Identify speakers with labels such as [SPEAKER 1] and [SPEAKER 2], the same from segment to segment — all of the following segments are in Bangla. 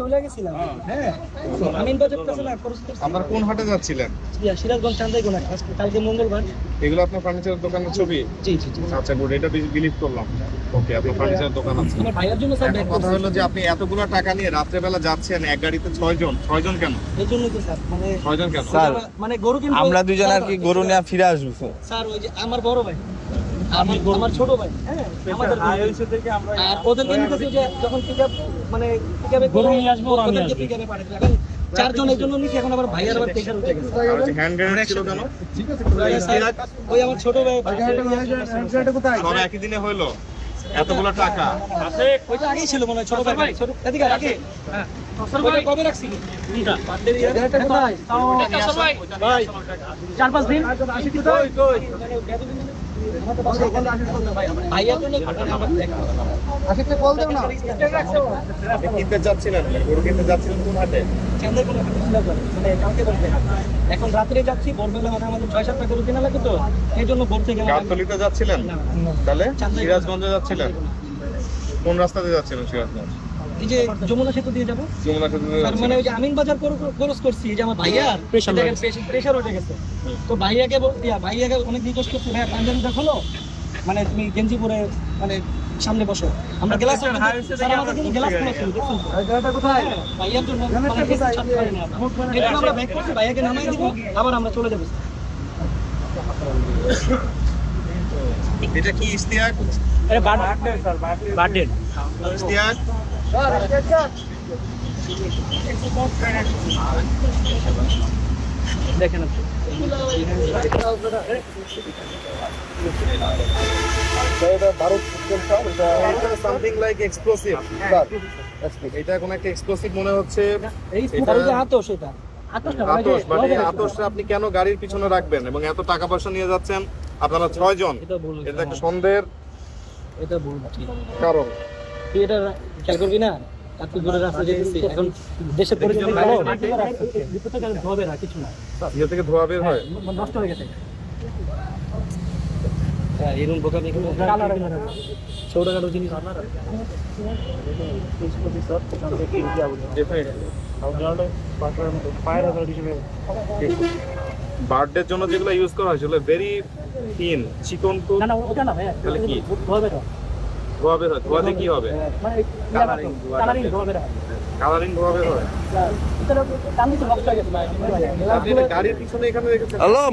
[SPEAKER 1] চলে গেছিলাম। হ্যাঁ, আমিন বাজার কাছে না খরচ করছি।
[SPEAKER 2] আপনারা কোন হাটে যাচ্ছিলেন?
[SPEAKER 1] সিরাজগঞ্জ চান্দাইগোনা, কালকে মঙ্গলবার।
[SPEAKER 2] এগুলো আপনার ফার্নিচারের দোকানের ছবি?
[SPEAKER 1] জি জি জি।
[SPEAKER 2] আচ্ছা গুড, এটা বিলিভ করলাম। ওকে, আপনার ফার্নিচারের দোকান আছে।
[SPEAKER 1] আমার ভাইয়ের জন্য স্যার
[SPEAKER 2] এখন কথা হলো যে আপনি এতগুলো টাকা নিয়ে রাত্রে বেলা যাচ্ছেন এক গাড়িতে 6 জন। 6 জন কেন?
[SPEAKER 1] এই জন্যই তো স্যার, মানে
[SPEAKER 2] 6 জন কেন?
[SPEAKER 3] স্যার,
[SPEAKER 1] মানে গরু কিন্তু
[SPEAKER 3] আমরা দুজন আর কি গরু নিয়ে ফিরে আসবো
[SPEAKER 1] স্যার। ওই যে আমার বড় ভাই, আমার ছোট ভাই, হ্যাঁ, আমাদের আইএলসি থেকে আমরা আর ওদেরকে নিতেছি যে যখন পিকআপ মানে পিকআপে গরু নিয়ে আসবো, ওদেরকে পিকআপে পাঠাতে। এখন 4 জন এর জন্য নিছি, এখন আবার ভাইয়ার আবার প্রেসার উঠে গেছে।
[SPEAKER 2] আর যে হ্যান্ড গ্রেনেড ছিল কেন?
[SPEAKER 1] ওই আমার ছোট ভাই, হ্যান্ড কোথায়?
[SPEAKER 2] সব একই দিনে হলো এতগুলো টাকা?
[SPEAKER 1] আছে, ওইটা আগেই ছিল মনে হয়। ছোট ভাই, ছোট এদিকে আগে। হ্যাঁ, ওটা কবে রাখছি? কোনটা? এটা কোথায়? ভাই 4-5 দিন আসি কোথায়? কই ভাইয়ার জন্য আশিককে কল দাও না।
[SPEAKER 2] আপনি কিনতে যাচ্ছিলেন, গরু কিনতে যাচ্ছিলেন কোন হাটে?
[SPEAKER 1] চান্দাইগোনা মানে কালকে বলতে। এখন রাত্রে যাচ্ছি, ভোরবেলা মানে আমাদের 6-7টা গরু কেনা লাগে তো, এই জন্য ভোর থেকে
[SPEAKER 2] গাবতলীতে যাচ্ছিলেন?
[SPEAKER 1] না।
[SPEAKER 2] তাহলে সিরাজগঞ্জে যাচ্ছিলেন? কোন রাস্তা দিয়ে যাচ্ছিলেন সিরাজগঞ্জ?
[SPEAKER 1] এই যে যমুনা সেতু দিয়ে যাবো।
[SPEAKER 2] যমুনা সেতু দিয়ে
[SPEAKER 1] তার মানে ওই যে আমিন বাজার খরচ করছি, যে আমার ভাইয়ার প্রেশার উঠে গেছে। তো ভাইয়াকে অনেক রিকোয়েস্ট করছি, ভাইয়া পাঞ্জাবিটা খোলো, মানে তুমি গেঞ্জি পরে মানে সামনে বসো। আমরা গ্লাস কোথায় ভাইয়ার জন্য আমরা ব্যাক করছি, ভাইয়াকে নামাই দিব, আবার আমরা চলে যাবো।
[SPEAKER 2] এটা কি ইশতিয়াক?
[SPEAKER 1] আরে বার্থডে
[SPEAKER 2] ইশতিয়াক
[SPEAKER 1] দেখেন আপনি।
[SPEAKER 2] এটা ভারত এটা সামথিং লাইক এক্সপ্লোসিভ। এটা কোন একটা এক্সপ্লোসিভ মনে হচ্ছে।
[SPEAKER 1] এটা আতশ, এটা আতশ না,
[SPEAKER 2] আতশ। মানে আতশটা আপনি কেন গাড়ির পিছনে রাখবেন এবং এত টাকা পয়সা নিয়ে যাচ্ছেন? আপনারা 6 জন, এটা একটা সন্দেহের
[SPEAKER 1] এটা বলবো
[SPEAKER 2] কারণ।
[SPEAKER 1] তুই এটা খেয়াল করবি না? এত দূরে রাস্তা যেতেছি, এখন দেশের পরিস্থিতি ভালো, বিপদ থেকে ধোবে না, কিছু না,
[SPEAKER 2] ইয়ে থেকে ধোয়া বের হয়,
[SPEAKER 1] নষ্ট হয়ে গেছে। হ্যাঁ, এরকম বোকা মেয়ে কালার ছোটখাটো জিনিস
[SPEAKER 2] বার্থডের জন্য যেগুলো ইউজ করা হয় সেগুলো ভেরি থিন, চিকন। তো
[SPEAKER 1] না ওটা না ভাই,
[SPEAKER 2] তাহলে কি
[SPEAKER 1] ধোবে না?
[SPEAKER 2] ধোয়া বের হয়? ধোয়াতে কি হবে?
[SPEAKER 1] মানে কালারিং ধোবে না,
[SPEAKER 2] কালারিং ধোয়া বের হয়।
[SPEAKER 1] এটা কাম দিতে নষ্ট হয়ে গেছে ভাই।
[SPEAKER 2] আপনি এটা গাড়ির পিছনে এখানে রেখেছেন?
[SPEAKER 3] আলম,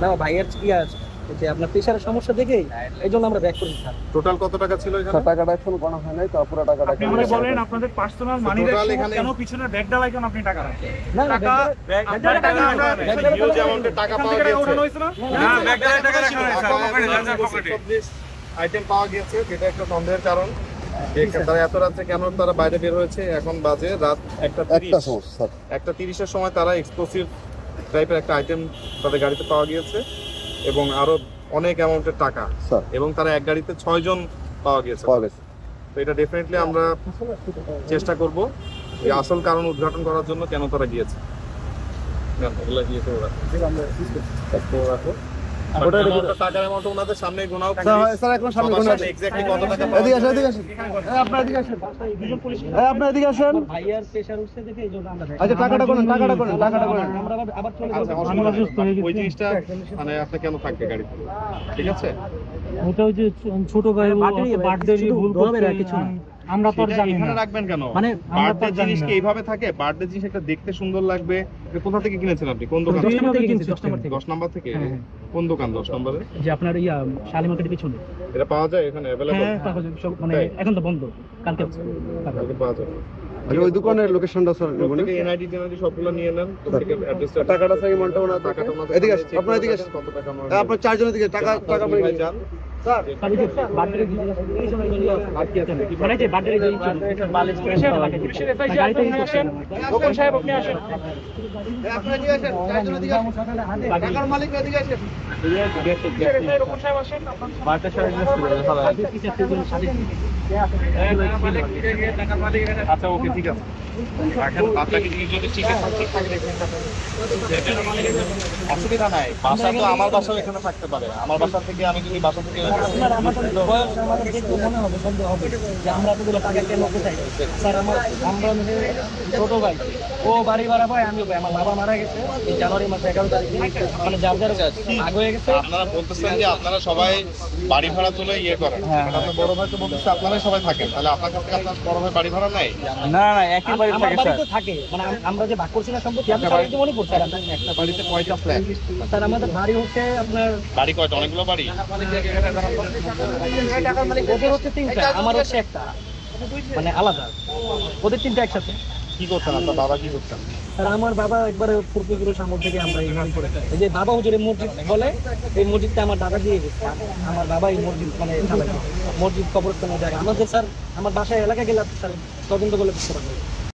[SPEAKER 1] না ভাইয়ের কি আছে যে আপনার প্রেশারের সমস্যা দেখে এই জন্য আমরা ব্যাক করি।
[SPEAKER 2] টোটাল কত টাকা ছিল এখানে?
[SPEAKER 3] টাকাটা এখন গণা হয় নাই, তারপর টাকাটা
[SPEAKER 4] আপনি মনে বলেন আপনাদের পার্সোনাল মানি কেন পিছনে ব্যাগ ডালাই কেন আপনি টাকা রাখেন? টাকা
[SPEAKER 2] হিউজ অ্যামাউন্টের টাকা পাওয়া গেছে।
[SPEAKER 4] না ব্যাগ ডালাই টাকা রাখা হয় স্যার, পকেটে
[SPEAKER 2] আইটেম পাওয়া গেছে, যেটা একটা সন্দেহের কারণ। তারা এত রাত্রে কেন তারা বাইরে বের হয়েছে? এখন বাজে রাত 1:30 সময় তারা এক্সপ্লোসিভ টাইপের একটা আইটেম তাদের গাড়িতে পাওয়া গিয়েছে এবং আরো অনেক অ্যামাউন্টের টাকা, এবং তারা এক গাড়িতে 6 জন পাওয়া গিয়েছে। তো এটা ডেফিনেটলি আমরা চেষ্টা করব এই আসল কারণ উদ্ঘাটন করার জন্য, কেন তারা গিয়েছে। টাকার অ্যামাউন্ট ওনাদের সামনে গোনাও।
[SPEAKER 3] স্যার এখন সামনে গোনা
[SPEAKER 2] এক্স্যাক্টলি কত টাকা?
[SPEAKER 3] এদিকে আসেন, এদিকে আসেন, আপনারা এদিকে আসেন, আপনারা এদিকে আসেন।
[SPEAKER 1] ভাইয়ার প্রেশার উঠছে দেখে এই জন্য আমরা
[SPEAKER 3] আচ্ছা টাকাটা কোন, টাকাটা কোন, টাকাটা কোন।
[SPEAKER 1] আমরা আবার চলে
[SPEAKER 2] আচ্ছা,
[SPEAKER 1] আমরা
[SPEAKER 2] সুস্থ হয়ে গেছি। ওই জিনিসটা মানে আপনি কেন থাকবে গাড়িতে? ঠিক আছে,
[SPEAKER 5] ওটা ওই যে ছোট ভাই বার্থডে ভুল করবে না, কিছু না, আমরা তো জানি
[SPEAKER 2] এখানে
[SPEAKER 5] না।
[SPEAKER 2] রাখবেন কেন?
[SPEAKER 5] মানে
[SPEAKER 2] বার্থডে জিনিস কি এইভাবে থাকে? বার্থডে জিনিস একটা দেখতে সুন্দর লাগবে। এটা কোথা থেকে কিনেছেন আপনি? কোন দোকান থেকে? 10 নাম্বার থেকে। কোন দোকান 10 নম্বরে?
[SPEAKER 5] যে আপনার শালি মার্কেটের পিছনে।
[SPEAKER 2] এটা পাওয়া যায় এখানে अवेलेबल?
[SPEAKER 5] হ্যাঁ, মানে এখন তো বন্ধ, কালকে
[SPEAKER 2] পাওয়া যায়।
[SPEAKER 3] আচ্ছা ওই দোকানের লোকেশনটা স্যার বলুন।
[SPEAKER 2] এনআইডি টেনআইডি সবগুলো নিয়ে নেন। থেকে অ্যাড্রেসটা,
[SPEAKER 3] টাকাটা সেই মানটা ওনা
[SPEAKER 2] টাকাটা
[SPEAKER 3] এদিকে আসেন, আপনারা এদিকে আসেন।
[SPEAKER 2] কত টাকা আমার?
[SPEAKER 3] আপনারা 4 জন এদিকে টাকা
[SPEAKER 2] ভাই
[SPEAKER 3] পড়ে
[SPEAKER 2] যান।
[SPEAKER 5] মানে যে বাড়ির
[SPEAKER 4] রোকন সাহেব আপনি আসেন।
[SPEAKER 3] টাকার মালিক এদিকে আসেন।
[SPEAKER 4] রোকন সাহেব আসেন।
[SPEAKER 2] আচ্ছা ওকে ঠিক আছে রাখেন আপনাকে যদি ঠিক আছে অসুবিধা নাই বাসা তো আমার বাসাও এখানে থাকতে পারে আমার বাসা থেকে আমি যদি বাসা থেকে
[SPEAKER 1] স্যার আমাদের বয়স আমাদের দেখতে মনে হবে সন্দেহ হবে যে আমরা এতগুলো টাকা কেন কোথায় স্যার আমরা ছোট ভাই ও বাড়ি ভাড়া পায় আমিও পাই আমার বাবা মারা গেছে এই জানুয়ারি মাসে 11 তারিখে মানে যার আগ হয়ে গেছে
[SPEAKER 2] আপনারা বলতেছেন যে আপনারা সবাই বাড়ি ভাড়া তুলে ইয়ে করেন আপনার বড় ভাই তো বলতেছে আপনারাই সবাই থাকেন তাহলে আপনার কাছে আপনার বড় ভাই বাড়ি ভাড়া নাই
[SPEAKER 1] না একই বাড়ি থাকে স্যার থাকে মানে আমরা যে ভাগ করছি না সম্পত্তি আমি বাড়িতে মনে করছি স্যার
[SPEAKER 2] একটা বাড়িতে কয়টা ফ্ল্যাট
[SPEAKER 1] স্যার আমাদের বাড়ি হচ্ছে আপনার
[SPEAKER 2] বাড়ি কয়টা অনেকগুলো বাড়ি
[SPEAKER 1] ওদের হচ্ছে 3টা আমার হচ্ছে একটা মানে আলাদা ওদের 3টা একসাথে
[SPEAKER 2] কি করতেন আপনার বাবা কি করতেন
[SPEAKER 1] স্যার আমার বাবা একবারে পূর্বপুরুষ আমল থেকে আমরা এইভাবে করে এই যে বাবা হুজুরের মসজিদ বলে এই মসজিদটা আমার দাদা দিয়ে গেছে আমার বাবা এই মসজিদ মানে চালায় মসজিদ কবরস্থানের জায়গা আমাদের স্যার আমার বাসায় এলাকা গেলে স্যার তদন্ত করলে বুঝতে পারবেন